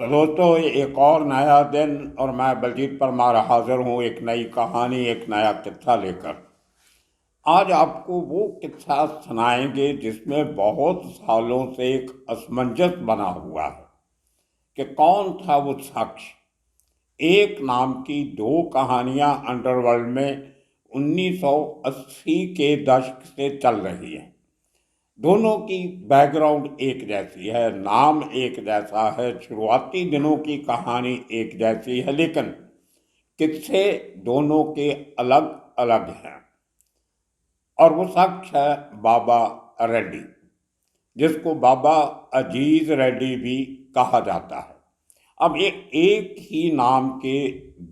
तो दोस्तों, ये एक और नया दिन और मैं बलजीत परमार हाजिर हूँ एक नई कहानी, एक नया किस्सा लेकर। आज आपको वो किस्सा सुनाएंगे जिसमें बहुत सालों से एक असमंजस बना हुआ है कि कौन था वो शख्स। एक नाम की दो कहानियां अंडरवर्ल्ड में 1980 के दशक से चल रही हैं। दोनों की बैकग्राउंड एक जैसी है, नाम एक जैसा है, शुरुआती दिनों की कहानी एक जैसी है, लेकिन किस्से दोनों के अलग अलग हैं। और वो शख्स है बाबा रेड्डी, जिसको बाबा अजीज रेड्डी भी कहा जाता है। अब ये एक ही नाम के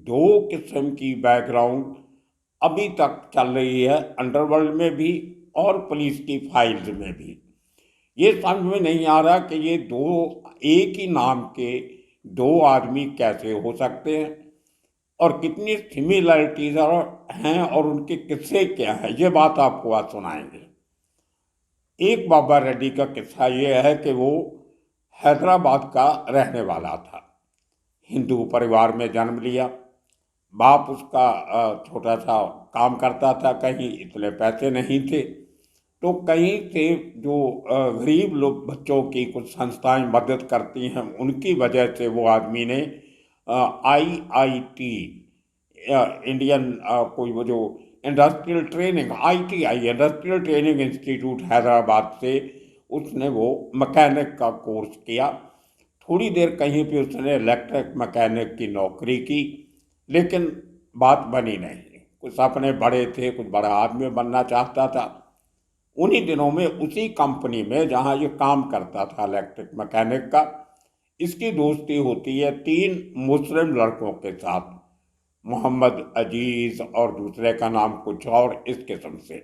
दो किस्म की बैकग्राउंड अभी तक चल रही है, अंडरवर्ल्ड में भी और पुलिस की फाइल्स में भी। ये समझ में नहीं आ रहा कि ये दो एक ही नाम के दो आदमी कैसे हो सकते हैं और कितनी सिमिलरिटीज हैं और उनके किस्से क्या हैं। ये बात आपको आज सुनाएंगे। एक बाबा रेड्डी का किस्सा ये है कि वो हैदराबाद का रहने वाला था। हिंदू परिवार में जन्म लिया। बाप उसका छोटा सा काम करता था, कहीं इतने पैसे नहीं थे, तो कहीं से जो गरीब लोग बच्चों की कुछ संस्थाएं मदद करती हैं, उनकी वजह से वो आदमी ने IIT, इंडियन कोई वो जो industrial training, ITI industrial training institute Hyderabad से, उसने वो मैकेनिक का कोर्स किया। थोड़ी देर कहीं पे उसने इलेक्ट्रिक मैकेनिक की नौकरी की, लेकिन बात बनी नहीं। कुछ सपने बड़े थे, कुछ बड़ा आदमी बनना चाहता था। उन्हीं दिनों में उसी कंपनी में जहाँ ये काम करता था इलेक्ट्रिक मैकेनिक का, इसकी दोस्ती होती है तीन मुस्लिम लड़कों के साथ, मोहम्मद अजीज और दूसरे का नाम कुछ और इस किस्म से।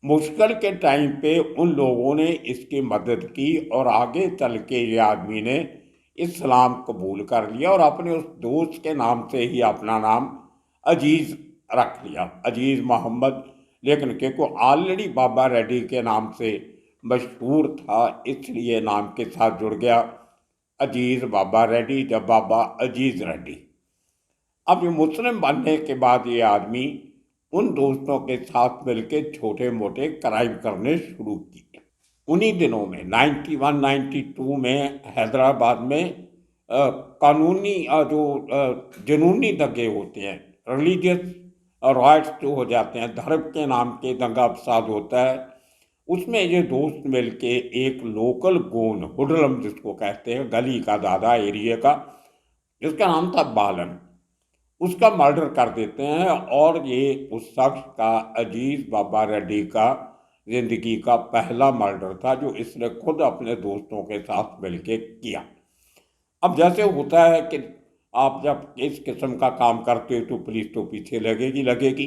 मुश्किल के टाइम पे उन लोगों ने इसकी मदद की और आगे चल के ये आदमी ने इस्लाम कबूल कर लिया और अपने उस दोस्त के नाम से ही अपना नाम अजीज रख लिया, अजीज मोहम्मद। लेकिन क्योंकि ऑलरेडी बाबा रेड्डी के नाम से मशहूर था, इसलिए नाम के साथ जुड़ गया अजीज बाबा रेड्डी, जब बाबा अजीज रेड्डी। अब ये मुस्लिम बनने के बाद ये आदमी उन दोस्तों के साथ मिलकर छोटे मोटे क्राइम करने शुरू किए। उन्हीं दिनों में 91-92 में हैदराबाद में कानूनी जो जुनूनी दंगे होते हैं, रिलीजियस राइट्स जो हो जाते हैं, धर्म के नाम के दंगा फसाद होता है, उसमें ये दोस्त मिलके एक लोकल गोन, हुडलम जिसको कहते हैं, गली का दादा एरिया का, जिसका नाम था बालन, उसका मर्डर कर देते हैं। और ये उस शख्स का, अजीज बाबा रेड्डी का, जिंदगी का पहला मर्डर था जो इसने खुद अपने दोस्तों के साथ मिलके किया। अब जैसे होता है कि आप जब इस किस्म का काम करते हो तो पुलिस तो पीछे लगेगी लगेगी।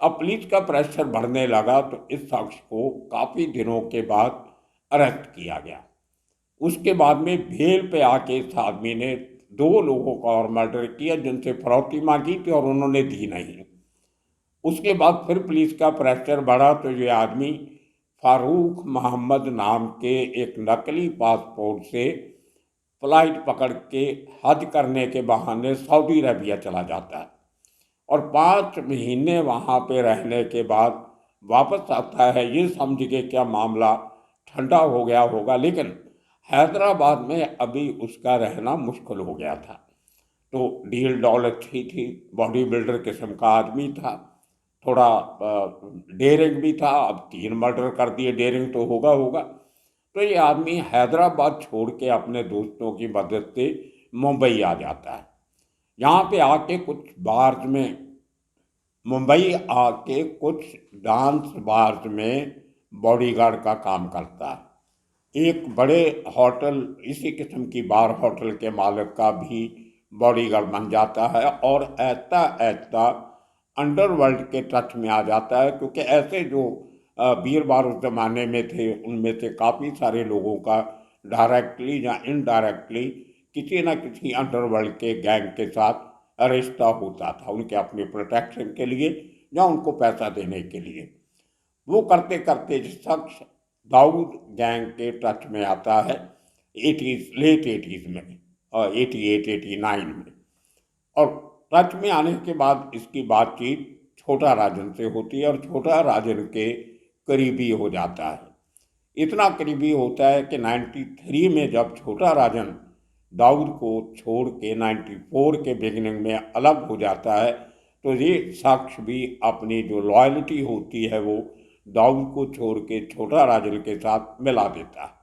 अब पुलिस का प्रेशर बढ़ने लगा तो इस शख्स को काफ़ी दिनों के बाद अरेस्ट किया गया। उसके बाद में बेल पे आके इस आदमी ने दो लोगों का और मर्डर किया जिनसे फिरौती मांगी थी और उन्होंने दी नहीं। उसके बाद फिर पुलिस का प्रेशर बढ़ा तो ये आदमी फारूक मोहम्मद नाम के एक नकली पासपोर्ट से फ्लाइट पकड़ के हज करने के बहाने सऊदी अरबिया चला जाता है और 5 महीने वहाँ पे रहने के बाद वापस आता है, ये समझ के क्या मामला ठंडा हो गया होगा। लेकिन हैदराबाद में अभी उसका रहना मुश्किल हो गया था। तो डील डॉल अच्छी थी, बॉडी बिल्डर किस्म का आदमी था, थोड़ा डेयरिंग भी था। अब 3 मर्डर कर दिए, डेयरिंग तो होगा होगा। तो ये आदमी हैदराबाद छोड़ के अपने दोस्तों की मदद से मुंबई आ जाता है। यहाँ पे आके कुछ बार्स में, मुंबई आके कुछ डांस बार्स में बॉडीगार्ड का काम करता है। एक बड़े होटल, इसी किस्म की बार होटल के मालिक का भी बॉडीगार्ड बन जाता है और ऐसा ऐसा अंडरवर्ल्ड के टच में आ जाता है, क्योंकि ऐसे जो बीर बार उस जमाने में थे उनमें से काफ़ी सारे लोगों का डायरेक्टली या इनडायरेक्टली किसी न किसी अंडरवर्ल्ड के गैंग के साथ रिश्ता होता था, उनके अपने प्रोटेक्शन के लिए या उनको पैसा देने के लिए। वो करते करते जिस शख्स दाऊद गैंग के टच में आता है 80s, लेट 80s में, 88-89 में। और टच में आने के बाद इसकी बातचीत छोटा राजन से होती है और छोटा राजन के करीबी हो जाता है। इतना करीबी होता है कि 93 में जब छोटा राजन दाऊद को छोड़ के 94 के बिगिनिंग में अलग हो जाता है, तो ये शख्स भी अपनी जो लॉयल्टी होती है वो दाऊद को छोड़ के छोटा राजन के साथ मिला देता है।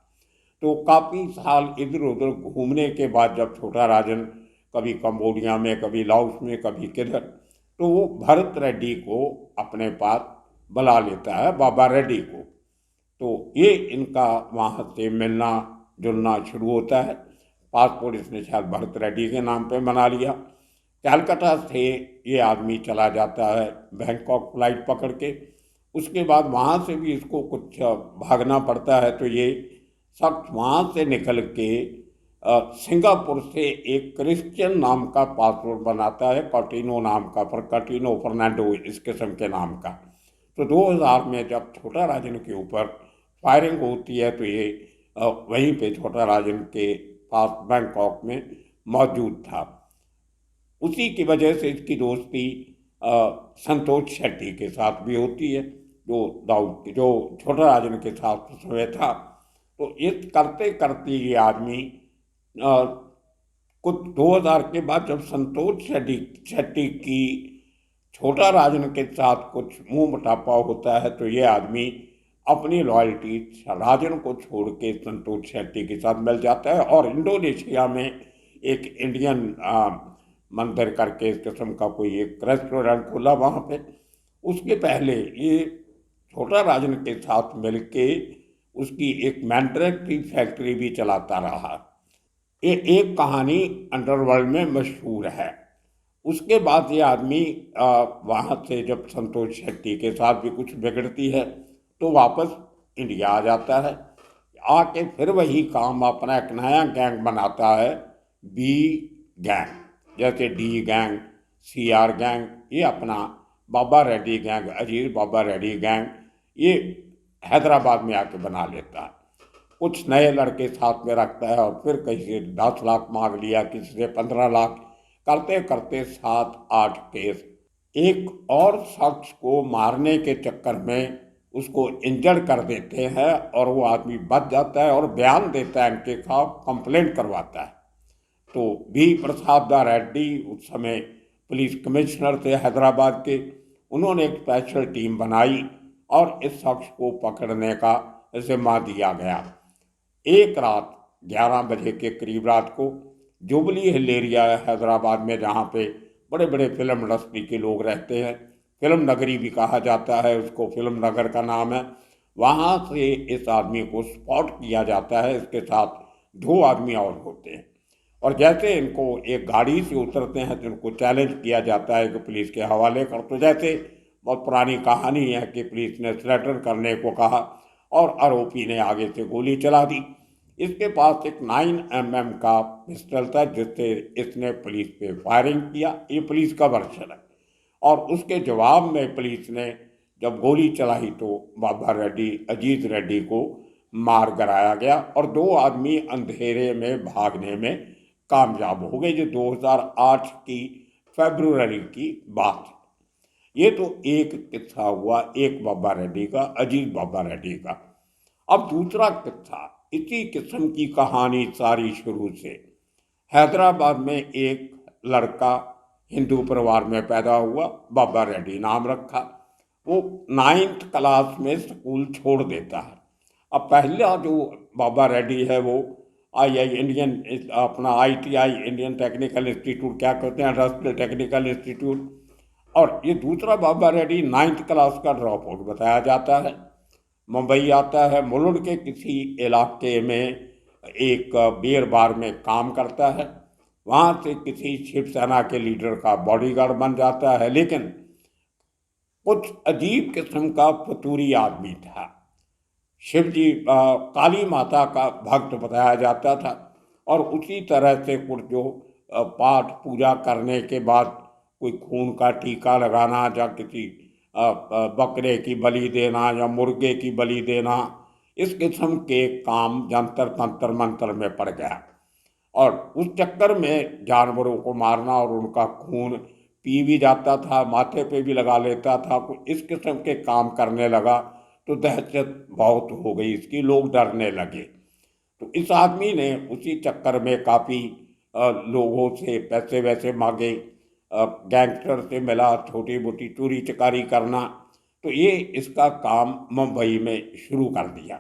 तो काफ़ी साल इधर उधर घूमने के बाद जब छोटा राजन कभी कंबोडिया में, कभी लाओस में, कभी किधर, तो वो भरत रेड्डी को अपने पास बुला लेता है, बाबा रेड्डी को। तो ये इनका वहाँ से मिलना जुलना शुरू होता है। पासपोर्ट इसने शायद भरत रेड्डी के नाम पे बना लिया। कलकत्ता से ये आदमी चला जाता है बैंकॉक फ्लाइट पकड़ के। उसके बाद वहाँ से भी इसको कुछ भागना पड़ता है, तो ये सब वहाँ से निकल के सिंगापुर से एक क्रिश्चियन नाम का पासपोर्ट बनाता है, कॉटिनो नाम का, पर कटिनो फर्नांडो इस किस्म के नाम का। तो 2000 में जब छोटा राजन के ऊपर फायरिंग होती है, तो ये वहीं पे छोटा राजन के पास बैंकॉक में मौजूद था। उसी की वजह से इसकी दोस्ती संतोष शेट्टी के साथ भी होती है, जो छोटा राजन के साथ उस समय था। तो इस करते करते ये आदमी कुछ 2000 के बाद जब संतोष शेट्टी की छोटा राजन के साथ कुछ मुंह मुटापा होता है, तो ये आदमी अपनी लॉयल्टी राजन को छोड़ के संतोष शेट्टी के साथ मिल जाता है और इंडोनेशिया में एक इंडियन मंदिर करके इस किस्म का कोई एक रेस्टोरेंट खोला वहाँ पे। उसके पहले ये छोटा राजन के साथ मिलके उसकी एक मैट्रेस की फैक्ट्री भी चलाता रहा। ये एक कहानी अंडरवर्ल्ड में मशहूर है। उसके बाद ये आदमी वहाँ से जब संतोष शेट्टी के साथ भी कुछ बिगड़ती है तो वापस इंडिया आ जाता है। आके फिर वही काम अपना एक नया गैंग बनाता है, बी गैंग, जैसे डी गैंग, CR गैंग, ये अपना बाबा रेड्डी गैंग, अजीज बाबा रेड्डी गैंग, ये हैदराबाद में आके बना लेता है। कुछ नए लड़के साथ में रखता है और फिर किसी से 10 लाख मांग लिया, किसी से 15 लाख, करते करते 7-8 केस। एक और शख्स को मारने के चक्कर में उसको इंजर्ड कर देते हैं और वो आदमी बच जाता है और बयान देता है, इनके खिलाफ कंप्लेंट करवाता है। तो बी प्रसाद दा रेड्डी उस समय पुलिस कमिश्नर थे हैदराबाद के। उन्होंने एक स्पेशल टीम बनाई और इस शख्स को पकड़ने का जिम्मा दिया गया। एक रात 11 बजे के करीब रात को जुबली हिल एरिया हैदराबाद में, जहाँ पे बड़े बड़े फिल्म इंडस्ट्री के लोग रहते हैं, फिल्म नगरी भी कहा जाता है उसको, फिल्म नगर का नाम है, वहाँ से इस आदमी को स्पॉट किया जाता है। इसके साथ 2 आदमी और होते हैं और जैसे इनको एक गाड़ी से उतरते हैं तो इनको चैलेंज किया जाता है कि पुलिस के हवाले कर। तो जैसे बहुत पुरानी कहानी है कि पुलिस ने सरेंडर करने को कहा और आरोपी ने आगे से गोली चला दी। इसके पास एक 9mm का पिस्टल था जिससे इसने पुलिस पे फायरिंग किया। ये पुलिस का वर्षन है। और उसके जवाब में पुलिस ने जब गोली चलाई तो बाबा रेड्डी, अजीज रेड्डी को मार गिराया गया और 2 आदमी अंधेरे में भागने में कामयाब हो गए। जो 2008 की फरवरी की बात है। ये तो एक किस्सा हुआ एक बाबा रेड्डी का, अजीज बाबा रेड्डी का। अब दूसरा किस्सा, इसी किस्म की कहानी सारी शुरू से। हैदराबाद में एक लड़का हिंदू परिवार में पैदा हुआ, बाबा रेड्डी नाम रखा। वो 9th क्लास में स्कूल छोड़ देता है। अब पहला जो बाबा रेड्डी है वो ITI इंडियन टेक्निकल इंस्टीट्यूट, क्या कहते हैं, इंडस्ट्रियल टेक्निकल इंस्टीट्यूट। और ये दूसरा बाबा रेड्डी 9th क्लास का ड्रॉप आउट बताया जाता है। मुंबई आता है, मुलुंड के किसी इलाके में एक बियर बार में काम करता है। वहाँ से किसी शिवसेना के लीडर का बॉडीगार्ड बन जाता है। लेकिन कुछ अजीब किस्म का फतूरी आदमी था। शिव जी, काली माता का भक्त बताया जाता था और उसी तरह से कुछ जो पाठ पूजा करने के बाद कोई खून का टीका लगाना या किसी बकरे की बलि देना या मुर्गे की बलि देना, इस किस्म के काम जंतर तंत्र मंत्र में पड़ गया। और उस चक्कर में जानवरों को मारना और उनका खून पी भी जाता था, माथे पे भी लगा लेता था। इस किस्म के काम करने लगा तो दहशत बहुत हो गई इसकी, लोग डरने लगे। तो इस आदमी ने उसी चक्कर में काफ़ी लोगों से पैसे वैसे मांगे, गैंगस्टर से मिला, छोटी मोटी चोरी चकारी करना। तो ये इसका काम मुंबई में शुरू कर दिया।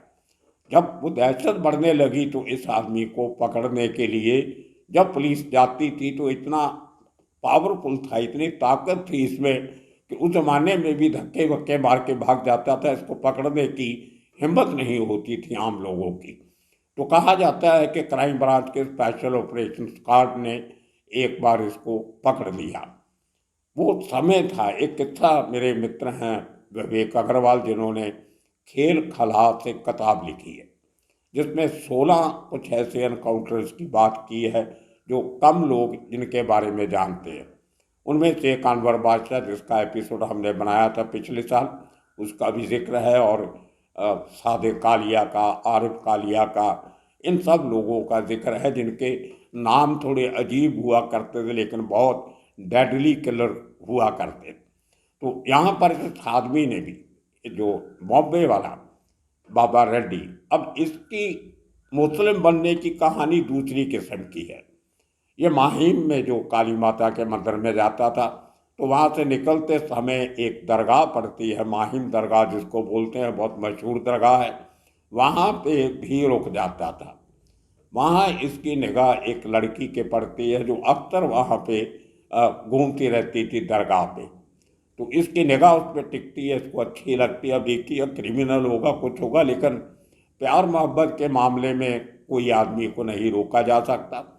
जब वो दहशत बढ़ने लगी तो इस आदमी को पकड़ने के लिए जब पुलिस जाती थी तो इतना पावरफुल था, इतनी ताकत थी इसमें कि उस जमाने में भी धक्के वक्के मार के भाग जाता था। इसको पकड़ने की हिम्मत नहीं होती थी आम लोगों की। तो कहा जाता है कि क्राइम ब्रांच के स्पेशल ऑपरेशन स्क्वाड ने एक बार इसको पकड़ लिया। वो समय था, एक किस्सा मेरे मित्र हैं विवेक अग्रवाल, जिन्होंने खेल खला से किताब लिखी है, जिसमें 16 कुछ ऐसे एनकाउंटर्स की बात की है जो कम लोग जिनके बारे में जानते हैं। उनमें से एक अनवर बादशाह, जिसका एपिसोड हमने बनाया था पिछले साल, उसका भी जिक्र है। और सादिक कालिया का, आरिफ कालिया का, इन सब लोगों का जिक्र है जिनके नाम थोड़े अजीब हुआ करते थे लेकिन बहुत डेडली किलर हुआ करते। तो यहाँ पर इस आदमी ने भी, जो बॉम्बे वाला बाबा रेड्डी, अब इसकी मुस्लिम बनने की कहानी दूसरी किस्म की है। ये माहिम में जो काली माता के मंदिर में जाता था तो वहाँ से निकलते समय एक दरगाह पड़ती है, माहिम दरगाह जिसको बोलते हैं, बहुत मशहूर दरगाह है। वहाँ पे भी रुक जाता था। वहाँ इसकी निगाह एक लड़की के पड़ती है जो अक्सर वहाँ पे घूमती रहती थी दरगाह पे। तो इसकी निगाह उस पर टिकती है, इसको अच्छी लगती है। अब देखिए, क्रिमिनल होगा, कुछ होगा, लेकिन प्यार मोहब्बत के मामले में कोई आदमी को नहीं रोका जा सकता।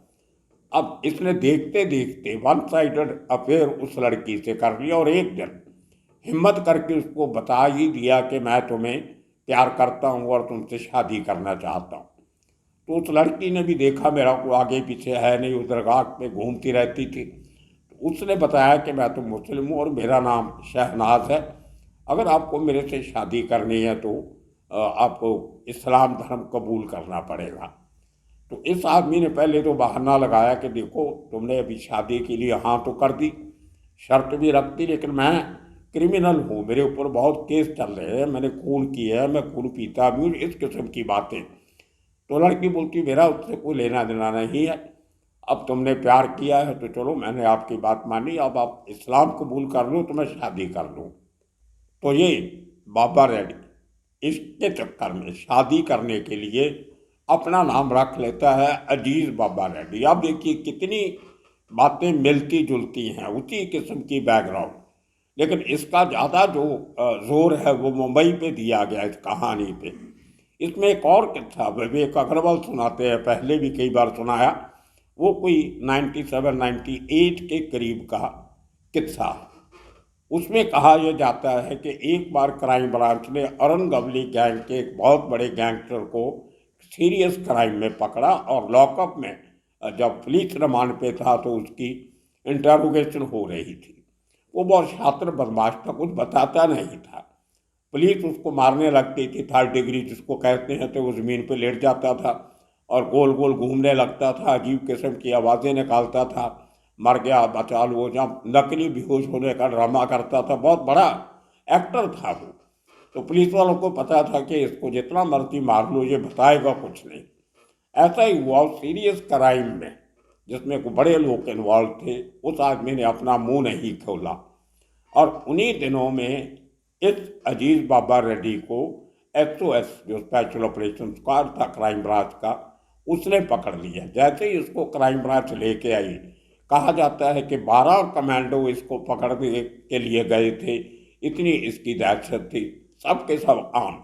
अब इसने देखते देखते वन साइडेड अफेयर उस लड़की से कर लिया और एक दिन हिम्मत करके उसको बता ही दिया कि मैं तुम्हें प्यार करता हूँ और तुमसे शादी करना चाहता हूँ। तो उस लड़की ने भी देखा मेरा को आगे पीछे है नहीं, उस दरगाह पे घूमती रहती थी। तो उसने बताया कि मैं तो मुस्लिम हूँ और मेरा नाम शहनाज है, अगर आपको मेरे से शादी करनी है तो आपको इस्लाम धर्म कबूल करना पड़ेगा। तो इस आदमी ने पहले तो बहाना लगाया कि देखो, तुमने अभी शादी के लिए हाँ तो कर दी, शर्त भी रख दी, लेकिन मैं क्रिमिनल हूँ, मेरे ऊपर बहुत केस चल रहे हैं, मैंने खून किया है, मैं खून पीता भी हूँ, इस किस्म की बातें। तो लड़की बोलती मेरा उससे कोई लेना देना नहीं है, अब तुमने प्यार किया है तो चलो मैंने आपकी बात मानी, अब आप इस्लाम कबूल कर लो तो मैं शादी कर लूँ। तो ये बाबा रेड्डी इसके चक्कर में शादी करने के लिए अपना नाम रख लेता है अजीज बाबा रेड्डी। आप देखिए कितनी बातें मिलती जुलती हैं, उसी किस्म की बैकग्राउंड। लेकिन इसका ज़्यादा जो जोर है वो मुंबई पे दिया गया इस कहानी पे। इसमें एक और किस्सा विवेक अग्रवाल सुनाते हैं, पहले भी कई बार सुनाया, वो कोई 97-98 के करीब का किस्सा। उसमें कहा यह जाता है कि एक बार क्राइम ब्रांच ने अरुण गवली गैंग के एक बहुत बड़े गैंगस्टर को सीरियस क्राइम में पकड़ा और लॉकअप में जब पुलिस रिमांड पे था तो उसकी इंटरोगेशन हो रही थी। वो बहुत छात्र बदमाश था, कुछ बताता नहीं था। पुलिस उसको मारने लगती थी, 3rd डिग्री जिसको कहते हैं, तो वो ज़मीन पे लेट जाता था और गोल गोल घूमने लगता था, अजीब किस्म की आवाज़ें निकालता था, मर गया बचा लो, जब नकली बेहोश होने का ड्रामा करता था। बहुत बड़ा एक्टर था वो। तो पुलिस वालों को पता था कि इसको जितना मर्जी मार लो, ये बताएगा कुछ नहीं। ऐसा ही हुआ उस सीरियस क्राइम में जिसमें को बड़े लोग इन्वॉल्व थे, उस आदमी ने अपना मुंह नहीं खोला। और उन्हीं दिनों में इस अजीज बाबा रेड्डी को SOS जो स्पेशल ऑपरेशन स्क्वाड था क्राइम ब्रांच का, उसने पकड़ लिया। जैसे ही उसको क्राइम ब्रांच लेके आई, कहा जाता है कि 12 कमांडो इसको पकड़ने के लिए गए थे, इतनी इसकी दहशत थी, सब के सब आम।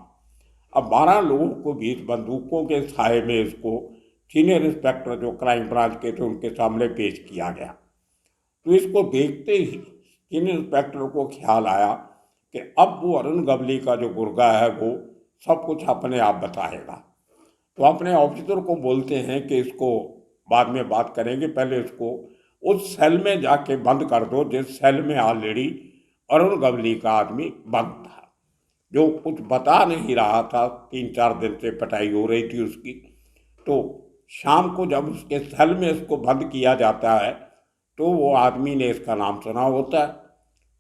अब 12 लोगों को बीच बंदूकों के साए में इसको सीनियर इंस्पेक्टर जो क्राइम ब्रांच के थे उनके सामने पेश किया गया। तो इसको देखते ही सीनियर इंस्पेक्टर को ख्याल आया कि अब वो अरुण गवली का जो गुर्गा है वो सब कुछ अपने आप बताएगा। तो अपने ऑफिसर को बोलते हैं कि इसको बाद में बात करेंगे, पहले इसको उस सेल में जाके बंद कर दो जिस सेल में ऑलरेडी अरुण गवली का आदमी बंद था, जो कुछ बता नहीं रहा था। 3-4 दिन से पिटाई हो रही थी उसकी। तो शाम को जब उसके सेल में इसको बंद किया जाता है तो वो आदमी ने इसका नाम सुना होता है।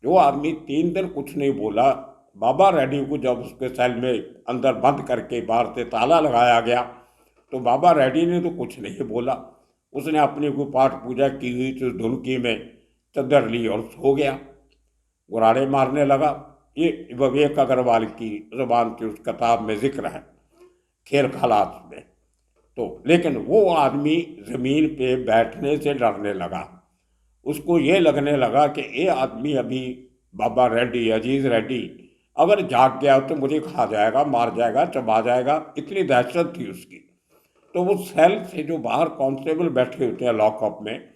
जो आदमी 3 दिन कुछ नहीं बोला, बाबा रेड्डी को जब उसके सेल में अंदर बंद करके बाहर से ताला लगाया गया तो बाबा रेड्डी ने तो कुछ नहीं बोला। उसने अपनी को पाठ पूजा की हुई तो धुनकी में चद्दर ली और सो गया, गुराड़े मारने लगा। ये विवेक अग्रवाल की जुबान से उस किताब में जिक्र है, खेल खलास में। तो लेकिन वो आदमी ज़मीन पे बैठने से डरने लगा। उसको ये लगने लगा कि ये आदमी अभी बाबा रेड्डी, अजीज़ रेड्डी अगर जाग गया तो मुझे खा जाएगा, मार जाएगा, चबा जाएगा। इतनी दहशत थी उसकी। तो वो सेल से जो बाहर कांस्टेबल बैठे होते हैं लॉकअप में,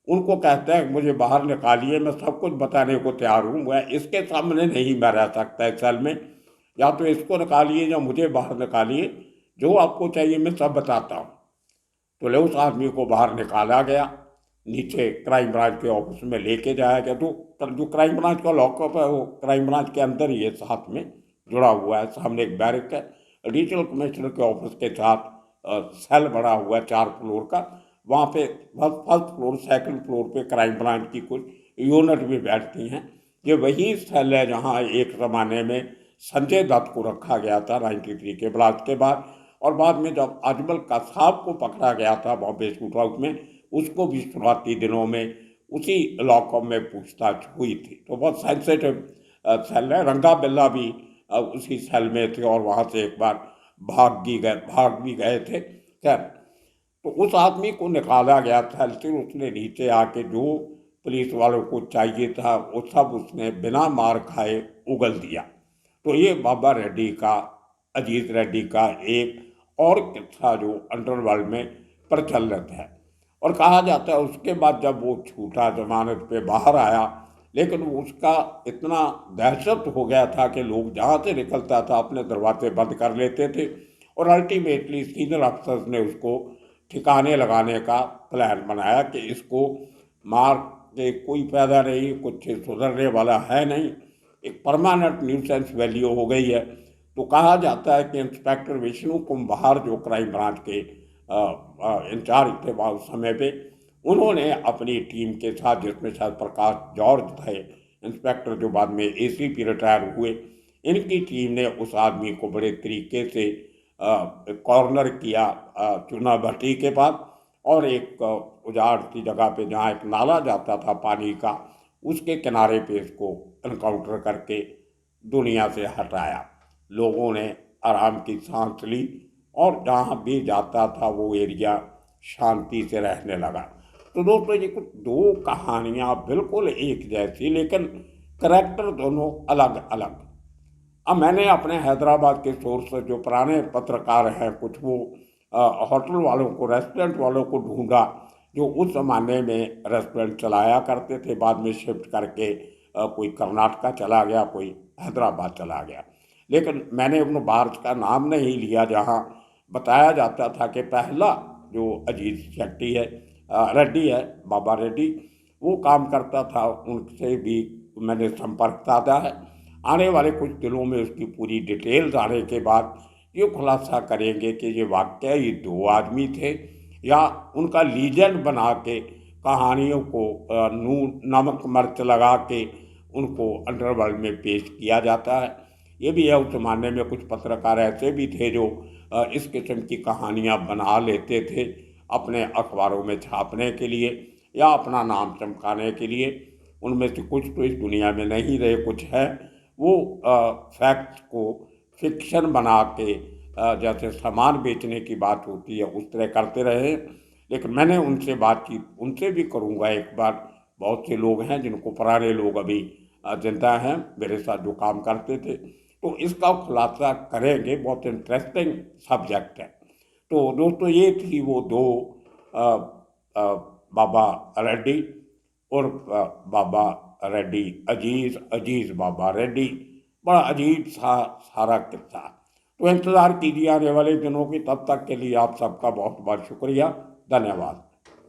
उनको कहता है मुझे बाहर निकालिए, मैं सब कुछ बताने को तैयार हूँ, मैं इसके सामने नहीं मैं रह सकता इस सेल में, या तो इसको निकालिए या मुझे बाहर निकालिए, जो आपको चाहिए मैं सब बताता हूँ। तो ले उस आदमी को बाहर निकाला गया, नीचे क्राइम ब्रांच के ऑफिस में लेके जाया गया। तो जो क्राइम ब्रांच का लॉकअप है वो क्राइम ब्रांच के अंदर ही है, साथ में जुड़ा हुआ है, सामने एक बैरक है। एडिशनल कमिश्नर के ऑफिस के साथ सेल बना हुआ है 4 फ्लोर का। वहाँ पे फर्स्ट फ्लोर, सेकंड फ्लोर पे क्राइम ब्रांच की कुछ यूनिट भी बैठती हैं। ये वही सेल है जहाँ एक ज़माने में संजय दत्त को रखा गया था 93 के ब्लास्ट के बाद, और बाद में जब अजमल कसाब को पकड़ा गया था बॉम्बे शूट आउट में, उसको भी शुरुआती दिनों में उसी लॉकअप में पूछताछ हुई थी। तो बहुत सेंसिटिव सेल है। रंगा बिल्ला भी उसी सेल में थे और वहाँ से एक बार भाग भी गए थे। खैर, तो उस आदमी को निकाला गया सेल से। उसने नीचे आके जो पुलिस वालों को चाहिए था वो सब उसने बिना मार खाए उगल दिया। तो ये बाबा रेड्डी का, अजीत रेड्डी का एक और किस्सा जो अंडरवर्ल्ड में प्रचलित है। और कहा जाता है उसके बाद जब वो छूटा, जमानत पे बाहर आया, लेकिन उसका इतना दहशत हो गया था कि लोग जहाँ से निकलता था अपने दरवाजे बंद कर लेते थे। और अल्टीमेटली सीनियर अफसर्स ने उसको ठिकाने लगाने का प्लान बनाया कि इसको मार के कोई फायदा नहीं, कुछ सुधरने वाला है नहीं, एक परमानेंट न्यूसेंस वैल्यू हो गई है। तो कहा जाता है कि इंस्पेक्टर विष्णु कुम्भार जो क्राइम ब्रांच के इंचार्ज थे उस समय पे, उन्होंने अपनी टीम के साथ, जिसमें शायद प्रकाश जॉर्ज थे इंस्पेक्टर जो बाद में एसीपी रिटायर हुए, इनकी टीम ने उस आदमी को बड़े तरीके से कॉर्नर किया चुना भट्टी के पास, और एक उजाड़ सी जगह पे जहाँ एक नाला जाता था पानी का, उसके किनारे पे इसको इनकाउंटर करके दुनिया से हटाया। लोगों ने आराम की सांस ली और जहाँ भी जाता था वो एरिया शांति से रहने लगा। तो दोस्तों, ये कुछ 2 कहानियाँ बिल्कुल एक जैसी, लेकिन करैक्टर दोनों अलग अलग। अब मैंने अपने हैदराबाद के सोर्स जो पुराने पत्रकार हैं कुछ, वो होटल वालों को, रेस्टोरेंट वालों को ढूंढा जो उस ज़माने में रेस्टोरेंट चलाया करते थे, बाद में शिफ्ट करके कोई कर्नाटका चला गया, कोई हैदराबाद चला गया। लेकिन मैंने उन बार्स का नाम नहीं लिया जहाँ बताया जाता था कि पहला जो अजीत शेट्टी है, रेड्डी है, बाबा रेड्डी, वो काम करता था। उनसे भी मैंने संपर्क साधा है। आने वाले कुछ दिनों में उसकी पूरी डिटेल्स आने के बाद ये खुलासा करेंगे कि ये वाकया ये 2 आदमी थे या उनका लीजेंड बना के कहानियों को नून नमक मिर्च लगा के उनको अंडरवर्ल्ड में पेश किया जाता है। ये भी है, उस ज़माने में कुछ पत्रकार ऐसे भी थे जो इस किस्म की कहानियाँ बना लेते थे अपने अखबारों में छापने के लिए या अपना नाम चमकाने के लिए। उनमें से कुछ तो इस दुनिया में नहीं रहे, कुछ है वो फैक्ट्स को फिक्शन बना के जैसे सामान बेचने की बात होती है उस तरह करते रहे। लेकिन मैंने उनसे बातचीत, उनसे भी करूँगा एक बार। बहुत से लोग हैं जिनको, पुराने लोग अभी जिंदा हैं मेरे साथ जो काम करते थे, तो इसका खुलासा करेंगे। बहुत इंटरेस्टिंग सब्जेक्ट है। तो दोस्तों, ये थी वो 2 बाबा रेड्डी और बाबा रेड्डी, अजीज बाबा रेड्डी। बड़ा अजीब सा सारा किस्सा। तो इंतज़ार कीजिए आने वाले दिनों की। तब तक के लिए आप सबका बहुत बहुत शुक्रिया, धन्यवाद।